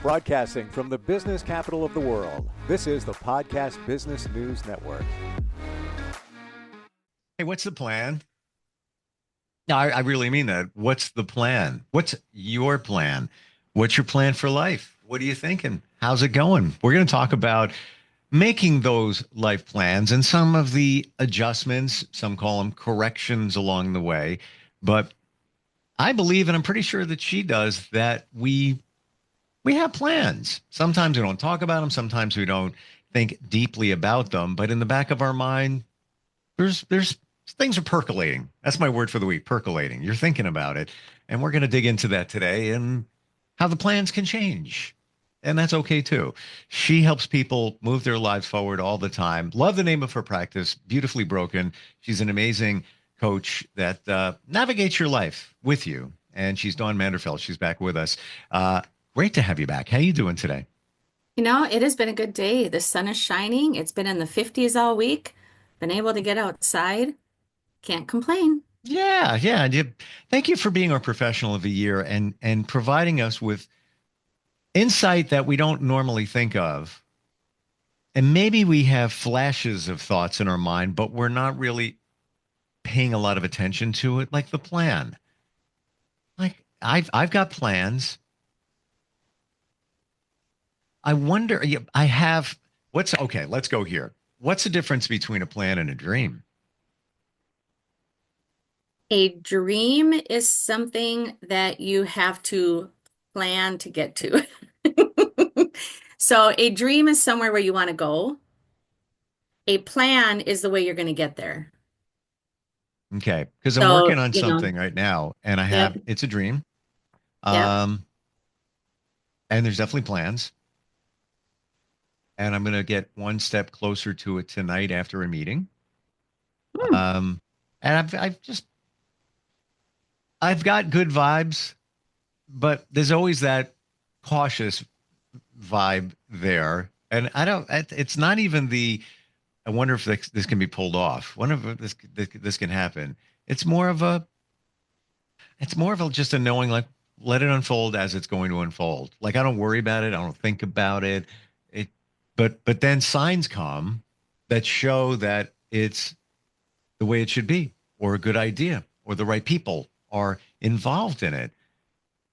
Broadcasting from the business capital of the world, this is the Podcast Business News Network. Hey, what's the plan? No, I really mean that. What's the plan? What's your plan? What's your plan for life? What are you thinking? How's it going? We're going to talk about making those life plans and some of the adjustments, some call them corrections along the way. But I believe, and I'm pretty sure that she does, that we have plans. Sometimes we don't talk about them, sometimes we don't think deeply about them, but in the back of our mind, there's things are percolating. That's my word for the week, percolating. You're thinking about it. And we're going to dig into that today and how the plans can change. And that's okay too. She helps people move their lives forward all the time. Love the name of her practice, Beautifully Broken. She's an amazing coach that navigates your life with you. And she's Dawn Manderfeld. She's back with us. Great to have you back. How you doing today? It has been a good day. The sun is shining. It's been in the 50s all week. Been able to get outside. Can't complain. Yeah, yeah. Thank you for being our professional of the year and providing us with insight that we don't normally think of. And maybe we have flashes of thoughts in our mind, but we're not really paying a lot of attention to it, like the plan. Like I've got plans. I wonder, yeah, I have what's okay, let's go here. What's the difference between a plan and a dream? A dream is something that you have to plan to get to. So a dream is somewhere where you want to go. A plan is the way you're going to get there. Okay, because I'm So, working on something right now and yep, it's a dream. yep. Um, and there's definitely plans. And I'm going to get one step closer to it tonight after a meeting. Hmm. Um, and I've got good vibes, but there's always that cautious vibe there. And it's not even I wonder if this can be pulled off. Wonder if this can happen. It's more of a, it's more of a, just a knowing, like, let it unfold as it's going to unfold. Like, I don't worry about it. I don't think about it. It, but then signs come that show that it's the way it should be, or a good idea, or the right people are involved in it.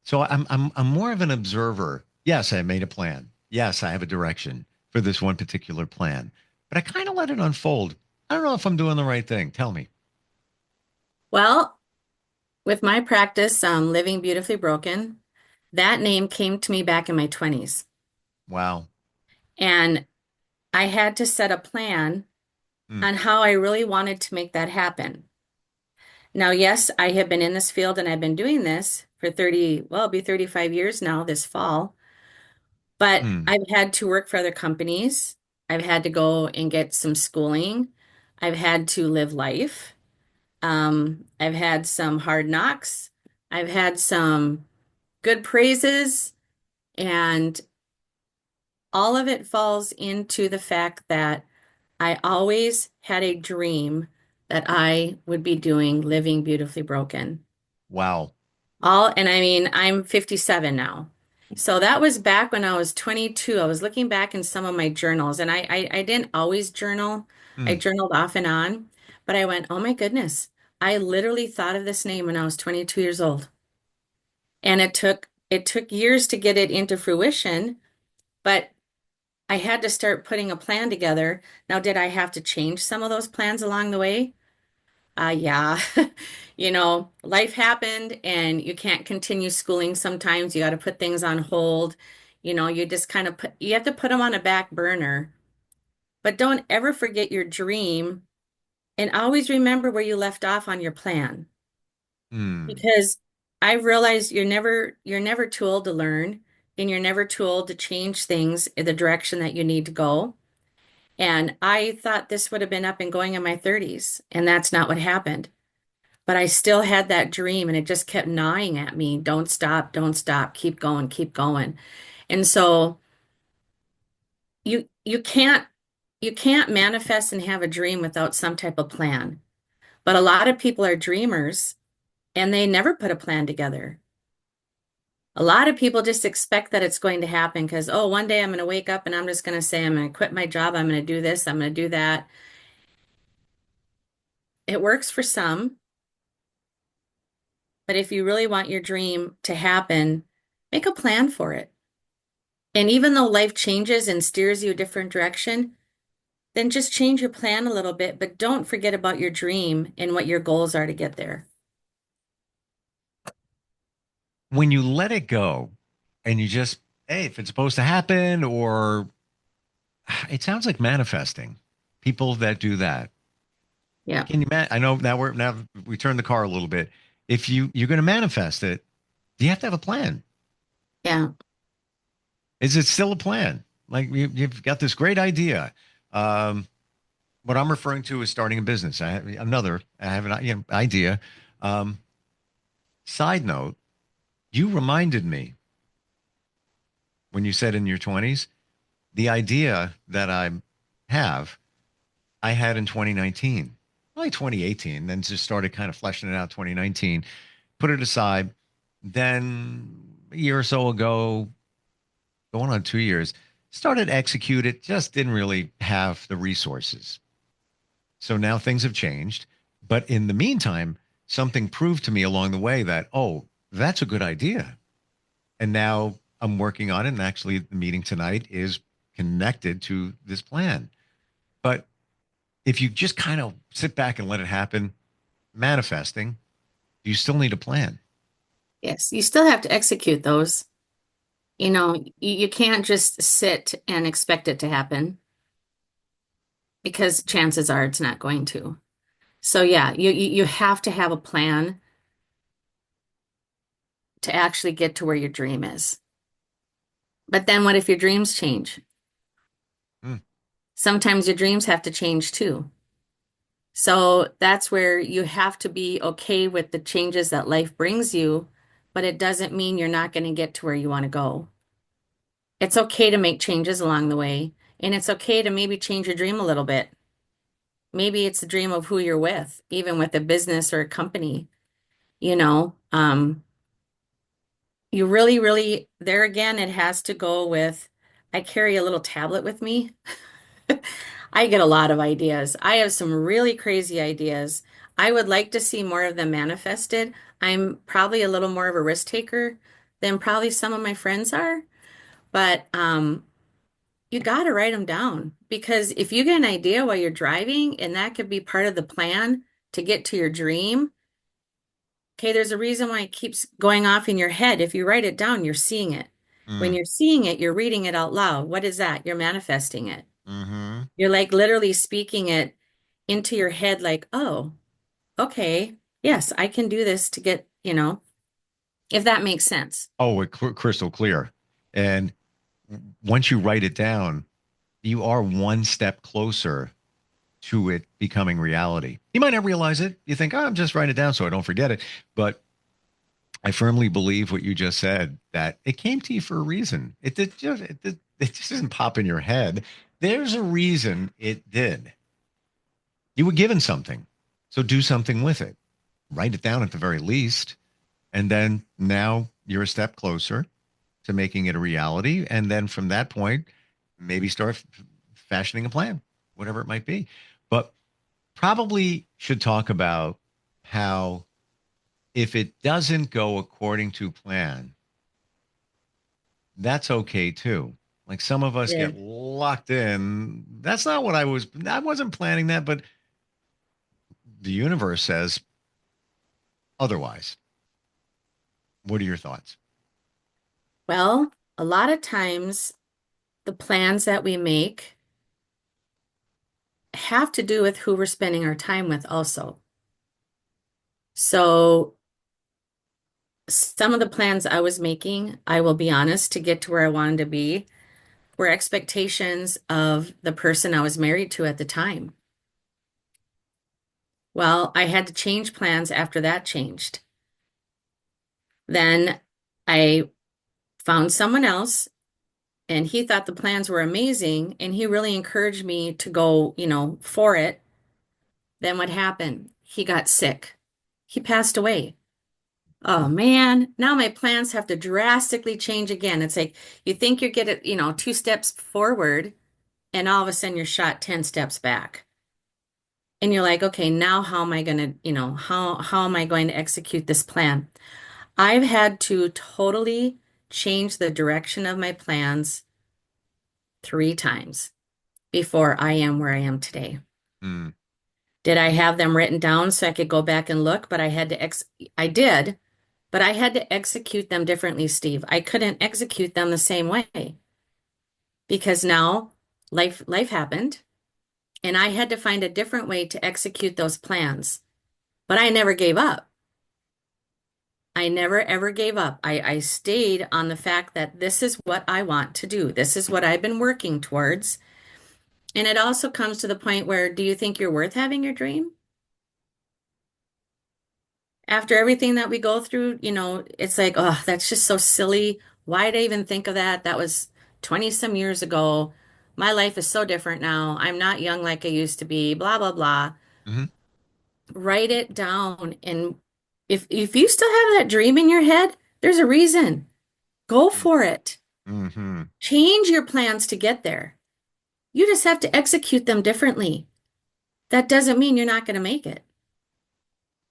So I'm more of an observer. Yes, I made a plan. Yes, I have a direction for this one particular plan, but I kind of let it unfold. I don't know if I'm doing the right thing. Tell me. Well, with my practice, Living Beautifully Broken, that name came to me back in my 20s. Wow. And I had to set a plan Hmm. on how I really wanted to make that happen. Now, yes, I have been in this field and I've been doing this for 30, well, it'll be 35 years now this fall, but Hmm. I've had to work for other companies. I've had to go and get some schooling. I've had to live life. I've had some hard knocks. I've had some good praises, and all of it falls into the fact that I always had a dream that I would be doing Living Beautifully Broken. Wow. And I mean, I'm 57 now. So that was back when I was 22. I was looking back in some of my journals, and I didn't always journal. I Hmm. journaled off and on, but I went, oh my goodness, I literally thought of this name when I was 22 years old. And it took years to get it into fruition, but I had to start putting a plan together. Now, did I have to change some of those plans along the way? Yeah. Life happened and you can't continue schooling sometimes. You got to put things on hold. You just kind of you have to put them on a back burner. But don't ever forget your dream and always remember where you left off on your plan. Hmm. Because I realized you're never too old to learn and you're never too old to change things in the direction that you need to go. And I thought this would have been up and going in my 30s, and that's not what happened. But I still had that dream and it just kept gnawing at me. Don't stop, keep going, keep going. And so you can't manifest and have a dream without some type of plan. But a lot of people are dreamers and they never put a plan together. A lot of people just expect that it's going to happen because, oh, one day I'm going to wake up and I'm just going to say, I'm going to quit my job. I'm going to do this. I'm going to do that. It works for some, but if you really want your dream to happen, make a plan for it. And even though life changes and steers you a different direction, then just change your plan a little bit, but don't forget about your dream and what your goals are to get there. When you let it go and you just, hey, if it's supposed to happen, or it sounds like manifesting. People that do that. Yeah. Can you I know now we turn the car a little bit. If you're going to manifest it, you have to have a plan. Yeah. Is it still a plan? Like you've got this great idea. Um, what I'm referring to is starting a business. I have an idea. Um, Side note, you reminded me when you said in your 20s, the idea that have, I had in 2019, probably 2018, then just started kind of fleshing it out 2019, put it aside. Then a year or so ago, going on 2 years, started execute it, just didn't really have the resources. So now things have changed. But in the meantime, something proved to me along the way that, oh, that's a good idea. And now I'm working on it. And actually, the meeting tonight is connected to this plan. But if you just kind of sit back and let it happen, manifesting, you still need a plan. Yes. You still have to execute those. You can't just sit and expect it to happen because chances are it's not going to. So yeah, you have to have a plan to actually get to where your dream is. But then what if your dreams change? Hmm. Sometimes your dreams have to change too. So that's where you have to be okay with the changes that life brings you, but it doesn't mean you're not going to get to where you want to go. It's okay to make changes along the way, and it's okay to maybe change your dream a little bit. Maybe it's the dream of who you're with, even with a business or a company, you know. You really, really, there again, it has to go with, I carry a little tablet with me. I get a lot of ideas. I have some really crazy ideas. I would like to see more of them manifested. I'm probably a little more of a risk taker than probably some of my friends are, but you got to write them down because if you get an idea while you're driving and that could be part of the plan to get to your dream, okay, there's a reason why it keeps going off in your head. If you write it down, you're seeing it. When Mm. you're seeing it, you're reading it out loud. What is that? You're manifesting it. Hmm. You're like literally speaking it into your head, like, oh, okay, yes, I can do this to get, if that makes sense. Oh, crystal clear. And once you write it down, you are one step closer to it becoming reality. You might not realize it. You think, oh, I'm just writing it down so I don't forget it. But I firmly believe what you just said, that it came to you for a reason. It just doesn't pop in your head. There's a reason it did. You were given something. So do something with it. Write it down at the very least. And then now you're a step closer to making it a reality. And then from that point, maybe start fashioning a plan, whatever it might be. But probably should talk about how, if it doesn't go according to plan, that's okay too. Like some of us Yeah. get locked in. That's not what I wasn't planning that, but the universe says otherwise. What are your thoughts? Well, a lot of times the plans that we make have to do with who we're spending our time with also. So some of the plans I was making, I will be honest, to get to where I wanted to be, were expectations of the person I was married to at the time. Well, I had to change plans after that changed. Then I found someone else and he thought the plans were amazing and he really encouraged me to go, for it. Then what happened? He got sick. He passed away. Oh man, now my plans have to drastically change again. It's like you think you're getting, two steps forward, and all of a sudden you're shot 10 steps back. And you're like, okay, now how am I going to, how am I going to execute this plan? I've had to totally change the direction of my plans 3 times before I am where I am today. Mm. Did I have them written down so I could go back and look? But I did, but I had to execute them differently, Steve. I couldn't execute them the same way because now life happened and I had to find a different way to execute those plans. But I never gave up. I never ever gave up. I stayed on the fact that this is what I want to do. This is what I've been working towards. And it also comes to the point where, do you think you're worth having your dream? After everything that we go through, it's like, oh, that's just so silly. Why'd I even think of that? That was 20 some years ago. My life is so different now. I'm not young like I used to be, blah, blah, blah. Hmm. Write it down. And if you still have that dream in your head, there's a reason. Go for it. Mm-hmm. Change your plans to get there. You just have to execute them differently. That doesn't mean you're not going to make it.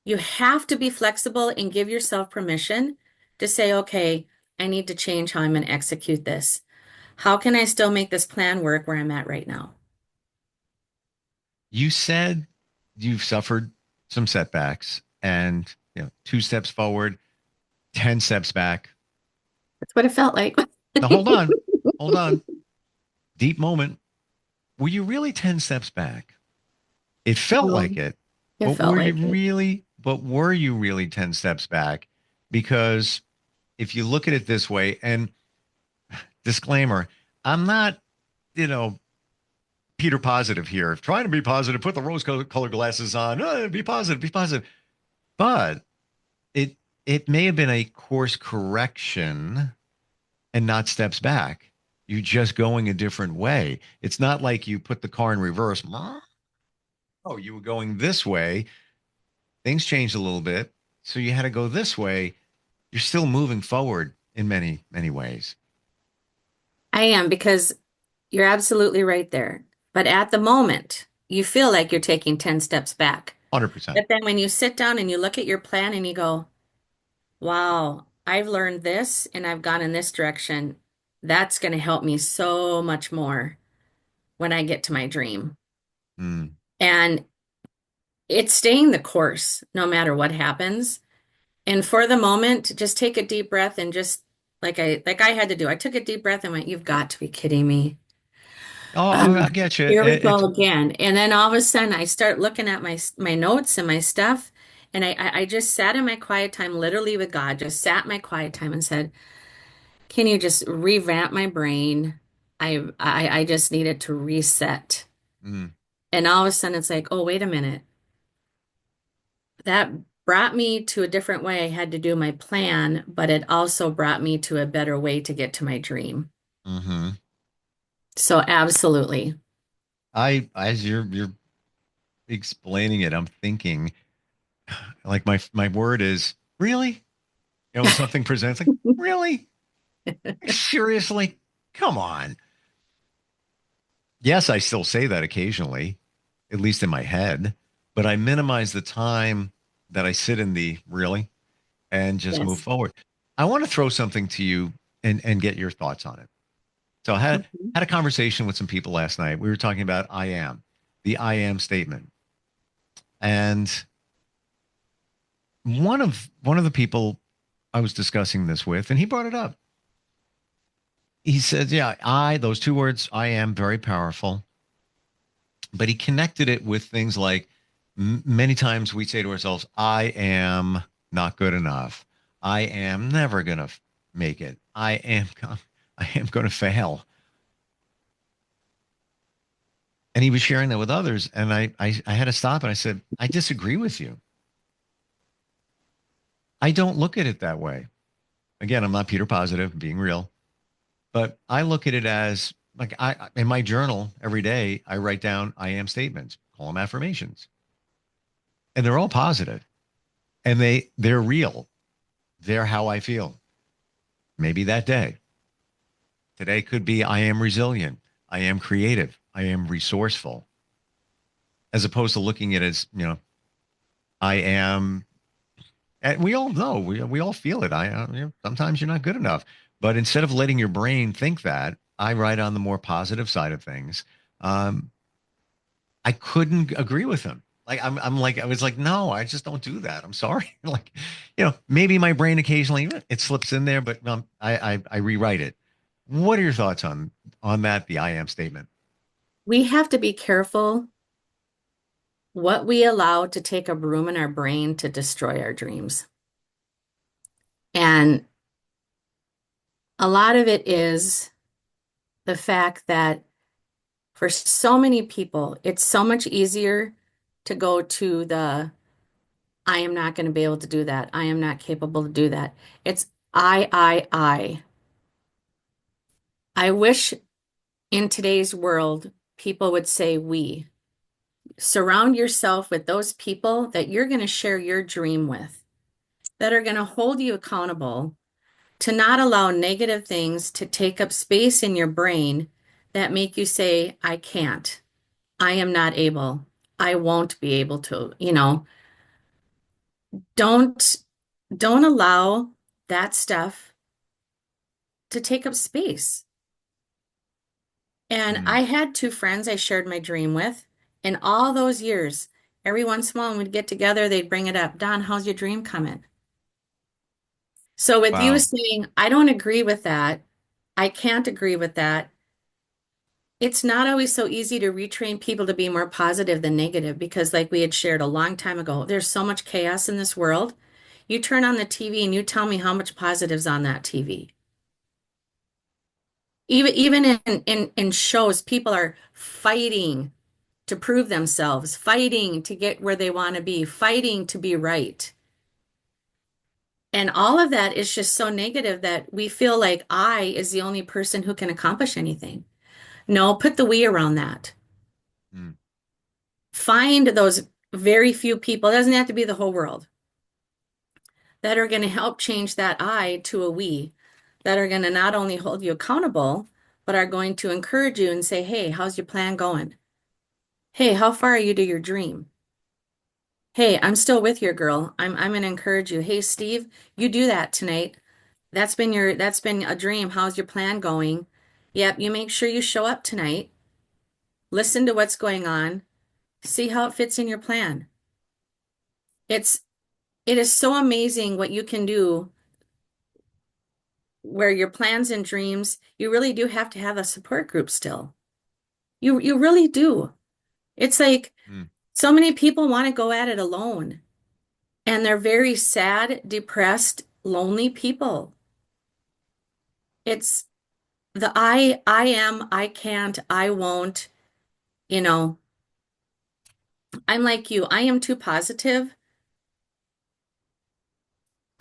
You have to be flexible and give yourself permission to say, okay, I need to change how I'm going to execute this. How can I still make this plan work where I'm at right now? You said you've suffered some setbacks and 2 steps forward, 10 steps back. That's what it felt like. Now hold on. Hold on. Deep moment. Were you really 10 steps back? It felt like Um, it. it But felt were you like it. really 10 steps back? Because if you look at it this way, and disclaimer, I'm not, you know, Peter positive here. Trying to be positive, put the rose colored glasses on. Be positive, be positive. But it it may have been a course correction and not steps back. You're just going a different way. It's not like you put the car in reverse. Oh, you were going this way. Things changed a little bit. So you had to go this way. You're still moving forward in many, many ways. I am because you're absolutely right there. But at the moment, you feel like you're taking 10 steps back. 100%. But then when you sit down and you look at your plan and you go, wow, I've learned this and I've gone in this direction, that's going to help me so much more when I get to my dream. Mm, And it's staying the course no matter what happens. And for the moment, just take a deep breath and just like I had to do. I took a deep breath and went, "You've got to be kidding me." oh, I get you. Here we It's go again. And then all of a sudden I start looking at my notes and my stuff. And I just sat in my quiet time, literally with God, just sat in my quiet time and said, can you just revamp my brain? I just needed to reset. mm, And all of a sudden it's like, oh, wait a minute. That brought me to a different way. I had to do my plan, but it also brought me to a better way to get to my dream. hmm. So absolutely. As you're explaining it, I'm thinking like my word is really, when something presents like really, seriously, come on. Yes, I still say that occasionally, at least in my head, but I minimize the time that I sit in the really and just move Yes. forward. I want to throw something to you and get your thoughts on it. So I Mhm. had a conversation with some people last night. We were talking about the I am statement. And one of the people I was discussing this with, and he brought it up. He said, "Yeah, those 2 words, I am, very powerful." But he connected it with things like many times we say to ourselves, "I am not good enough. I am never gonna make it. I am going to fail." And he was sharing that with others, and I had to stop and I said, "I disagree with you. I don't look at it that way." Again, I'm not Peter Positive, being real. But I look at it as like I in my journal every day, I write down I am statements, call them affirmations. And they're all positive and they're real. They're how I feel. Maybe that day. Today could be I am resilient. I am creative. I am resourceful. As opposed to looking at it as, I am, and we all know, we all feel it. Sometimes you're not good enough. But instead of letting your brain think that, I write on the more positive side of things. Um, I couldn't agree with him. Like I'm like I was like, no, I just don't do that. I'm sorry. Like, maybe my brain occasionally it slips in there, but I rewrite it. What are your thoughts on that? The I am statement. We have to be careful what we allow to take up room in our brain to destroy our dreams. And a lot of it is the fact that for so many people, it's so much easier to go to the I am not going to be able to do that. I am not capable to do that. It's I. I wish in today's world people would say we. Surround yourself with those people that you're going to share your dream with, that are going to hold you accountable to not allow negative things to take up space in your brain that make you say, I can't, I am not able, I won't be able to, don't don't allow that stuff to take up space. And Mm, I had two friends I shared my dream with, and all those years, every once in a while when we'd get together, they'd bring it up. Don, how's your dream coming? So with you wow. saying, I don't agree with that, I can't agree with that, it's not always so easy to retrain people to be more positive than negative because, like we had shared a long time ago, there's so much chaos in this world. You turn on the TV and you tell me how much positive's on that TV. Even in shows, people are fighting to prove themselves, fighting to get where they want to be, fighting to be right. And all of that is just so negative that we feel like I is the only person who can accomplish anything. No, put the we around that. Mm, Find those very few people, it doesn't have to be the whole world, that are going to help change that I to a we, that are going to not only hold you accountable, but are going to encourage you and say, hey, how's your plan going? Hey, how far are you to your dream? Hey, I'm still with your girl. I'm going to encourage you. Hey, Steve, you do that tonight. That's been a dream. How's your plan going? Yep, you make sure you show up tonight. Listen to what's going on. See how it fits in your plan. It's it is so amazing what you can do where your plans and dreams, you really do have to have a support group still. You really do. It's like mm, so many people want to go at it alone, and they're very sad, depressed, lonely people. It's the I am, I can't, I won't, you know. I'm like you. I am too positive.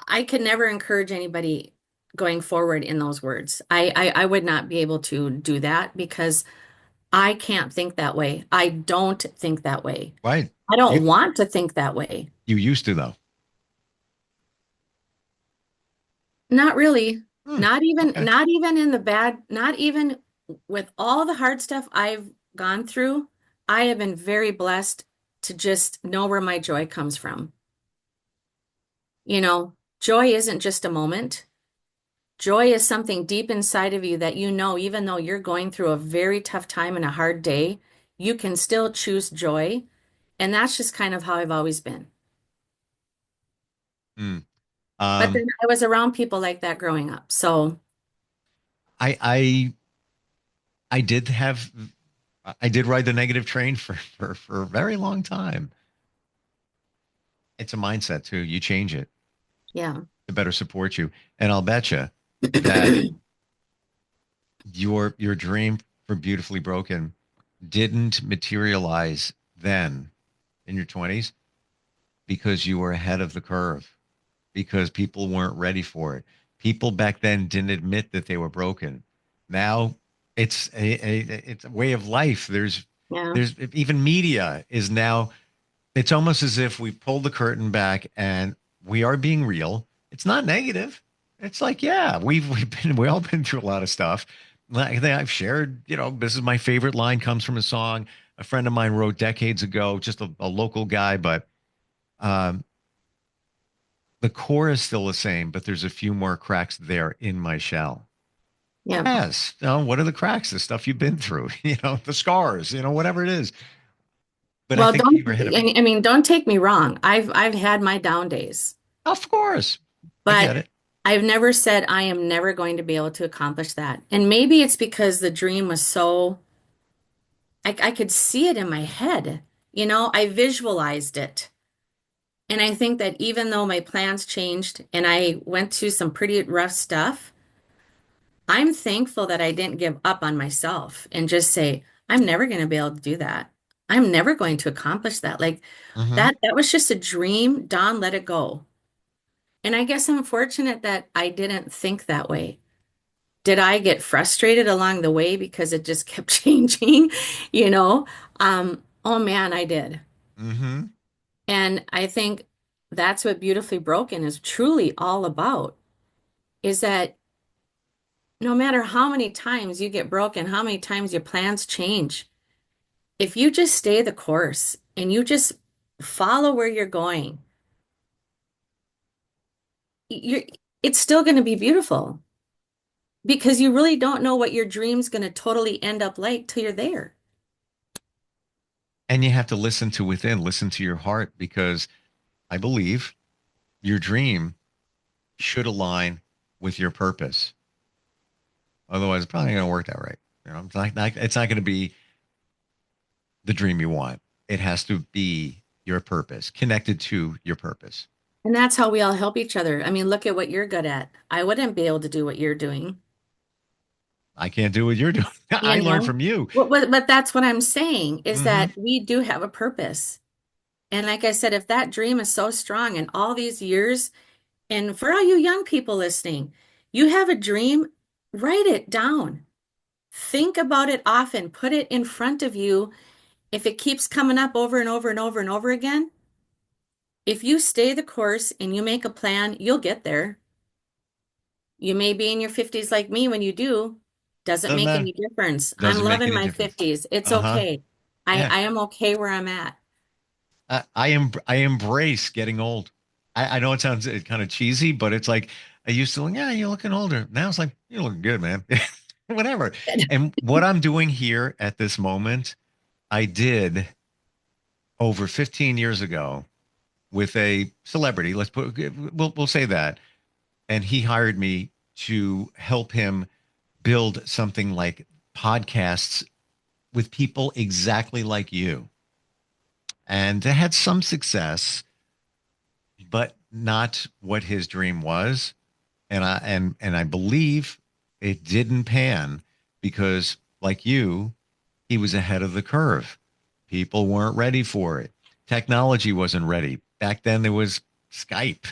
I could never encourage anybody going forward in those words. I would not be able to do that because I can't think that way. I don't think that way. right. I You don't want to think that way. you used to though. Not really. Hmm, Not okay. not even in the bad, not even with all the hard stuff I've gone through. I have been very blessed to just know where my joy comes from. Joy isn't just a moment. Joy is something deep inside of you that even though you're going through a very tough time and a hard day, you can still choose joy. And that's just kind of how I've always been. Mm. But Um, then I was around people like that growing up. So, I I did have I did ride the negative train for a very long time. It's a mindset too. You change it yeah. to better support you. And I'll bet you that your dream for Beautifully Broken didn't materialize then in your 20s because you were ahead of the curve, because people weren't ready for it. People back then didn't admit that they were broken. Now it's a way of life. Yeah. There's even media is now, it's almost as if we pulled the curtain back and we are being real. It's not negative. It's like, yeah, we all been through a lot of stuff. Like I've shared, this is my favorite line comes from a song a friend of mine wrote decades ago, just a local guy, but um, the core is still the same, but there's a few more cracks there in my shell. Yeah. Yes. What are the cracks? The stuff you've been through, the scars, whatever it is. But I Well, think don't, you're ahead of me. I mean, don't take me wrong. I've had my down days, Of course. I but get it. I've never said I am never going to be able to accomplish that. And maybe it's because the dream was so, I could see it in my head. I visualized it. And I think that even though my plans changed and I went through some pretty rough stuff, I'm thankful that I didn't give up on myself and just say, I'm never going to be able to do that. I'm never going to accomplish that. Like Hmm. that was just a dream. Don, let it go. And I guess I'm fortunate that I didn't think that way. Did I get frustrated along the way because it just kept changing? You know? Oh man, I did. Hmm. And I think that's what Beautifully Broken is truly all about, is that no matter how many times you get broken, how many times your plans change, if you just stay the course and you just follow where you're going, you're it's still going to be beautiful because you really don't know what your dream's going to totally end up like till you're there. And you have to listen to within, listen to your heart, because I believe your dream should align with your purpose. Otherwise, it's probably going to work out right. It's not going to be the dream you want. It has to be your purpose, connected to your purpose. And that's how we all help each other. I mean, look at what you're good at. I wouldn't be able to do what you're doing, I can't do what you're doing. you I learned know? from you. But that's what I'm saying is Hmm. that we do have a purpose. And like I said, if that dream is so strong and all these years, and for all you young people listening, you have a dream, write it down. Think about it often. Put it in front of you. If it keeps coming up over and over and over and over again, if you stay the course and you make a plan, you'll get there. You may be in your 50s like me when you do. Doesn't Doesn't make matter. any difference. I'm Doesn't make loving any my difference. 50s. It's Uh huh. okay. I, Yeah. I am okay where I'm at. I embrace getting old. I know it sounds kind of cheesy, but it's like I used to look, yeah, you're looking older. Now it's like, you're looking good, man. Whatever. And what I'm doing here at this moment, I did over 15 years ago with a celebrity. We'll say that. And he hired me to help him build something like podcasts with people exactly like you. And it had some success, but not what his dream was. And I believe it didn't pan because, like you, he was ahead of the curve. People weren't ready for it. Technology wasn't ready. Back then there was Skype.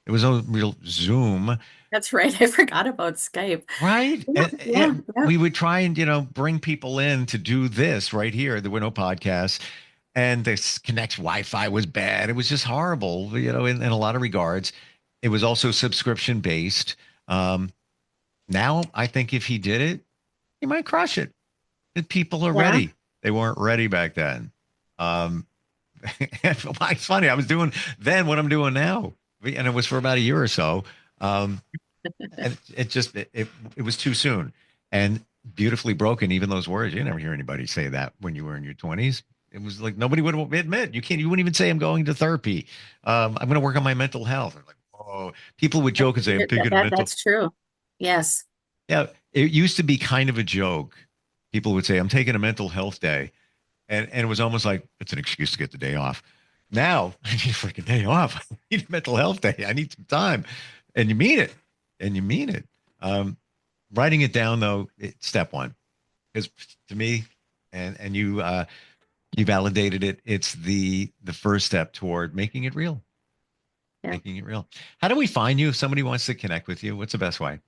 There was no real Zoom, That's right. I forgot about Skype. right? Yeah, yeah, And yeah. we would try and, bring people in to do this right here. There were no podcasts, and this connect Wi-Fi was bad. It was just horrible, in a lot of regards. It was also subscription based. Um, Now I think if he did it, he might crush it. The people are Yeah. ready. They weren't ready back then. Um, it's funny. I was doing then what I'm doing now, and it was for about a year or so. Um, and it was too soon. And beautifully broken. Even those words, you never hear anybody say that when you were in your 20s. It was like nobody would admit. You wouldn't even say I'm going to therapy. I'm going to work on my mental health. I'm like, oh, people would joke and say I'm taking a mental. That's true. Yes. Yeah, it used to be kind of a joke. People would say I'm taking a mental health day, and it was almost like it's an excuse to get the day off. Now I need a freaking day off. I need a mental health day. I need some time, and you mean it, and you mean it. Um, Writing it down though, it's step one, because to me, and you validated it. It's the first step toward making it real. Yeah. Making it real. How do we find you if somebody wants to connect with you? What's the best way?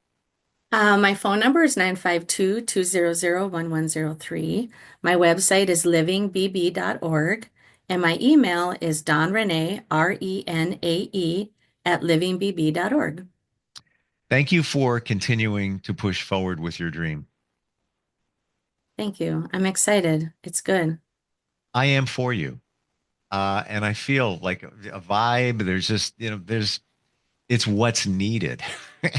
My phone number is 952-200-1103. My website is livingbb.org. And my email is donrenee, Renae, at livingbb.org. Thank you for continuing to push forward with your dream. Thank you. I'm excited. It's good. I am for you. And I feel like a vibe. There's just, it's what's needed.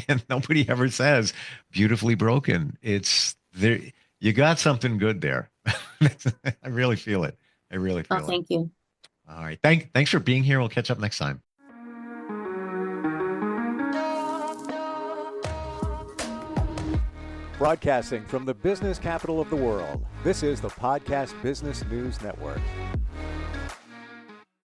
And nobody ever says beautifully broken. It's there. You got something good there. I really feel it. I really Well, feel it. thank you. All right. Thanks for being here. We'll catch up next time. Broadcasting from the business capital of the world, this is the Podcast Business News Network.